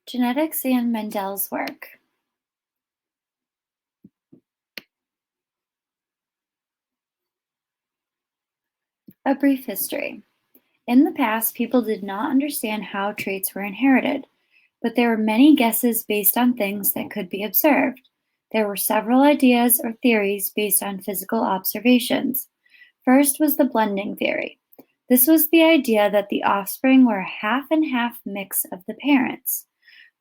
Genetics and Mendel's work. A brief history. In the past, people did not understand how traits were inherited, but there were many guesses based on things that could be observed. There were several ideas or theories based on physical observations. First was the blending theory. This was the idea that the offspring were a half and half mix of the parents.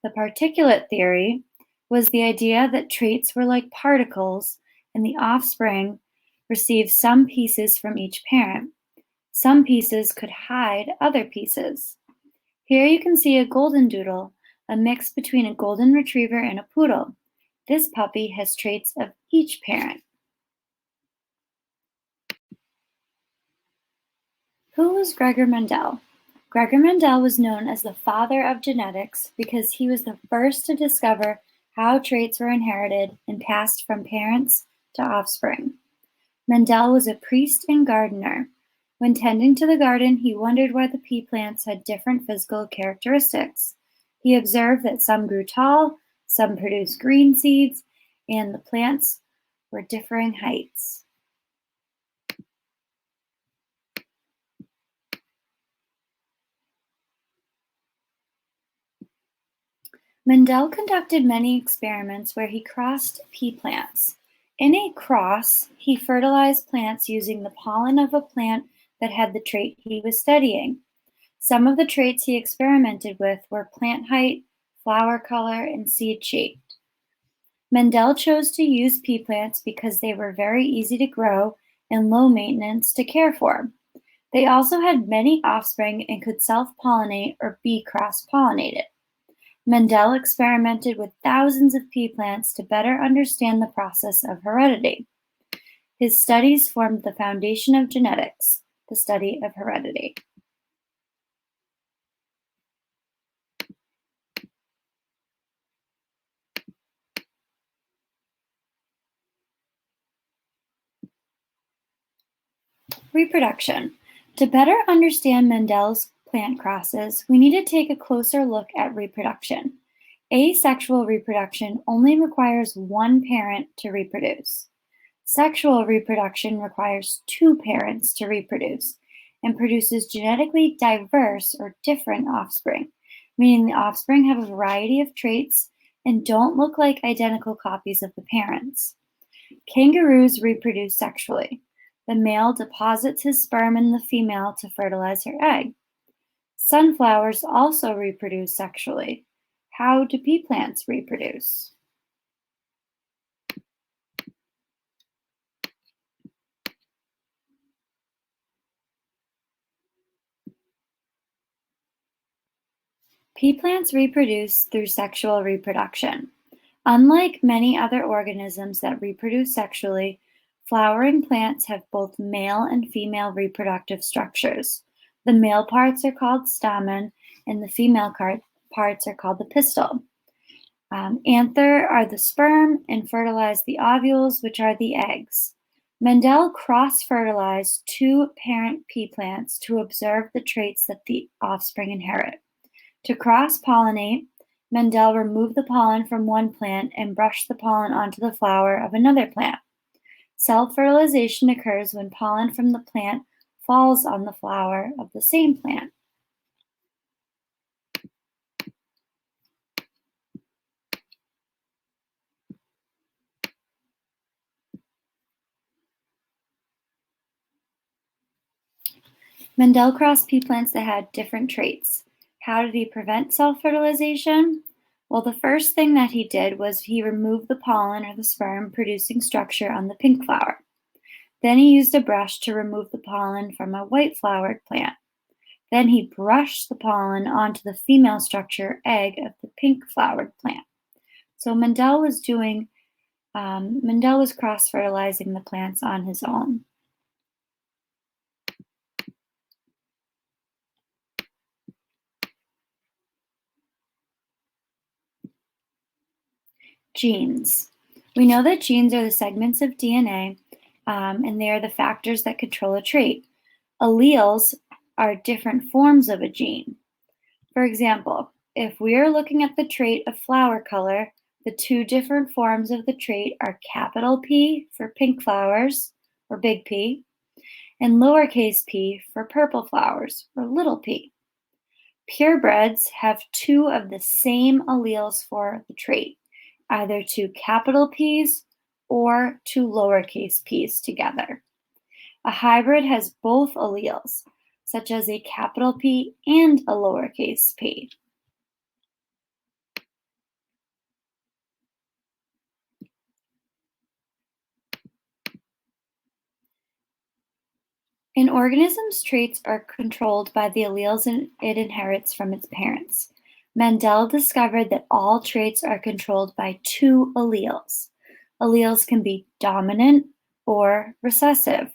The particulate theory was the idea that traits were like particles and the offspring received some pieces from each parent. Some pieces could hide other pieces. Here you can see a golden doodle, a mix between a golden retriever and a poodle. This puppy has traits of each parent. Who was Gregor Mendel? Gregor Mendel was known as the father of genetics because he was the first to discover how traits were inherited and passed from parents to offspring. Mendel was a priest and gardener. When tending to the garden, he wondered why the pea plants had different physical characteristics. He observed that some grew tall, some produced green seeds, and the plants were differing heights. Mendel conducted many experiments where he crossed pea plants. In a cross, he fertilized plants using the pollen of a plant that had the trait he was studying. Some of the traits he experimented with were plant height, flower color, and seed shape. Mendel chose to use pea plants because they were very easy to grow and low maintenance to care for. They also had many offspring and could self-pollinate or be cross-pollinated. Mendel experimented with thousands of pea plants to better understand the process of heredity. His studies formed the foundation of genetics, the study of heredity. Reproduction. To better understand Mendel's plant crosses, we need to take a closer look at reproduction. Asexual reproduction only requires one parent to reproduce. Sexual reproduction requires two parents to reproduce and produces genetically diverse or different offspring, meaning the offspring have a variety of traits and don't look like identical copies of the parents. Kangaroos reproduce sexually. The male deposits his sperm in the female to fertilize her egg. Sunflowers also reproduce sexually. How do pea plants reproduce? Pea plants reproduce through sexual reproduction. Unlike many other organisms that reproduce sexually, flowering plants have both male and female reproductive structures. The male parts are called stamen, and the female parts are called the pistil. Anther are the sperm, and fertilize the ovules, which are the eggs. Mendel cross-fertilized two parent pea plants to observe the traits that the offspring inherit. To cross-pollinate, Mendel removed the pollen from one plant and brushed the pollen onto the flower of another plant. Self-fertilization occurs when pollen from the plant falls on the flower of the same plant. Mendel crossed pea plants that had different traits. How did he prevent self-fertilization? Well, the first thing that he did was he removed the pollen or the sperm producing structure on the pink flower. Then he used a brush to remove the pollen from a white flowered plant. Then he brushed the pollen onto the female structure egg of the pink flowered plant. So Mendel was cross-fertilizing the plants on his own. Genes. We know that genes are the segments of DNA, and they are the factors that control a trait. Alleles are different forms of a gene. For example, if we are looking at the trait of flower color, the two different forms of the trait are capital P for pink flowers, or big P, and lowercase p for purple flowers, or little p. Purebreds have two of the same alleles for the trait, either two capital P's or two lowercase p's together. A hybrid has both alleles, such as a capital P and a lowercase p. An organism's traits are controlled by the alleles it inherits from its parents. Mendel discovered that all traits are controlled by two alleles. Alleles can be dominant or recessive.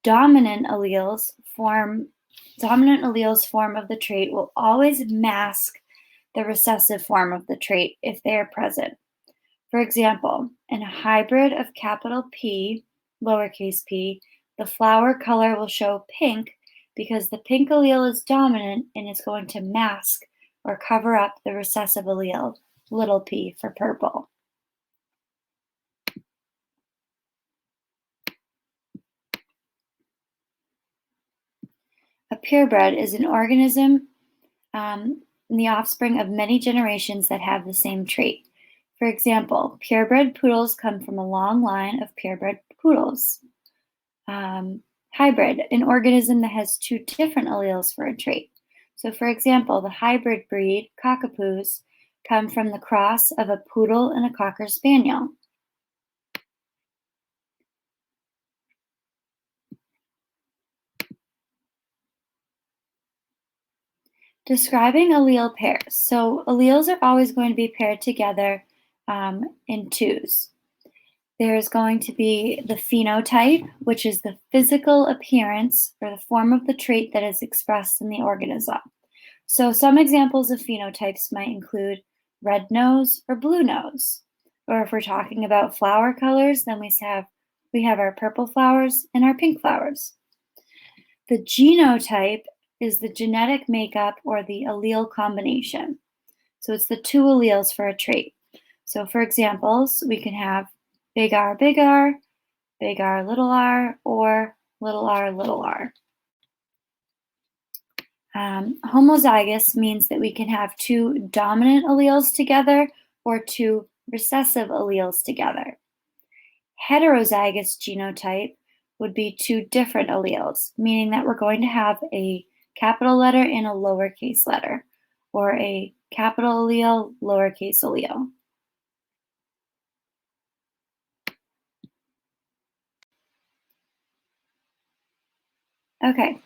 Dominant alleles form of the trait will always mask the recessive form of the trait if they are present. For example, in a hybrid of capital P, lowercase p, the flower color will show pink because the pink allele is dominant and is going to mask or cover up the recessive allele, little p for purple. A purebred is an organism the offspring of many generations that have the same trait. For example, purebred poodles come from a long line of purebred poodles. Hybrid, an organism that has two different alleles for a trait. So for example, the hybrid breed, cockapoos, come from the cross of a poodle and a cocker spaniel. Describing allele pairs. So alleles are always going to be paired together in twos. There's going to be the phenotype, which is the physical appearance or the form of the trait that is expressed in the organism. So some examples of phenotypes might include red nose or blue nose. Or if we're talking about flower colors, then we have our purple flowers and our pink flowers. The genotype is the genetic makeup or the allele combination. So it's the two alleles for a trait. So for examples, we can have big R, big R, big R, little r, or little r, little r. Homozygous means that we can have two dominant alleles together or two recessive alleles together. Heterozygous genotype would be two different alleles, meaning that we're going to have a capital letter and a lowercase letter, or a capital allele, lowercase allele. Okay,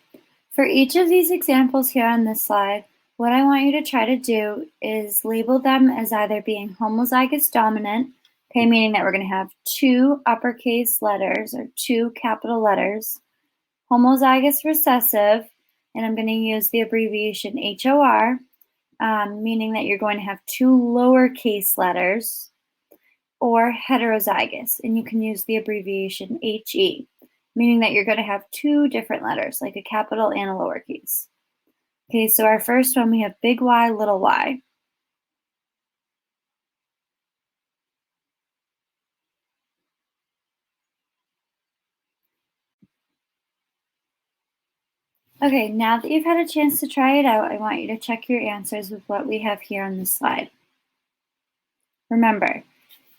for each of these examples here on this slide, what I want you to try to do is label them as either being homozygous dominant, okay, meaning that we're going to have two uppercase letters or two capital letters, homozygous recessive, and I'm going to use the abbreviation HOR, meaning that you're going to have two lowercase letters, or heterozygous, and you can use the abbreviation HE, meaning that you're going to have two different letters, like a capital and a lowercase. Okay, so our first one, we have big Y, little y. Okay, now that you've had a chance to try it out, I want you to check your answers with what we have here on this slide. Remember,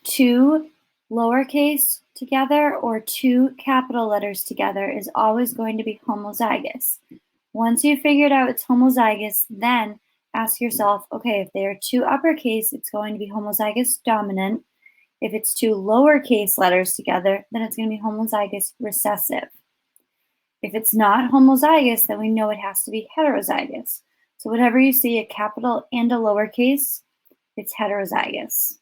two lowercase together or two capital letters together is always going to be homozygous. Once you've figured out it's homozygous, then ask yourself, okay, if they are two uppercase, it's going to be homozygous dominant. If it's two lowercase letters together, then it's going to be homozygous recessive. If it's not homozygous, then we know it has to be heterozygous. So whatever you see, a capital and a lowercase, it's heterozygous.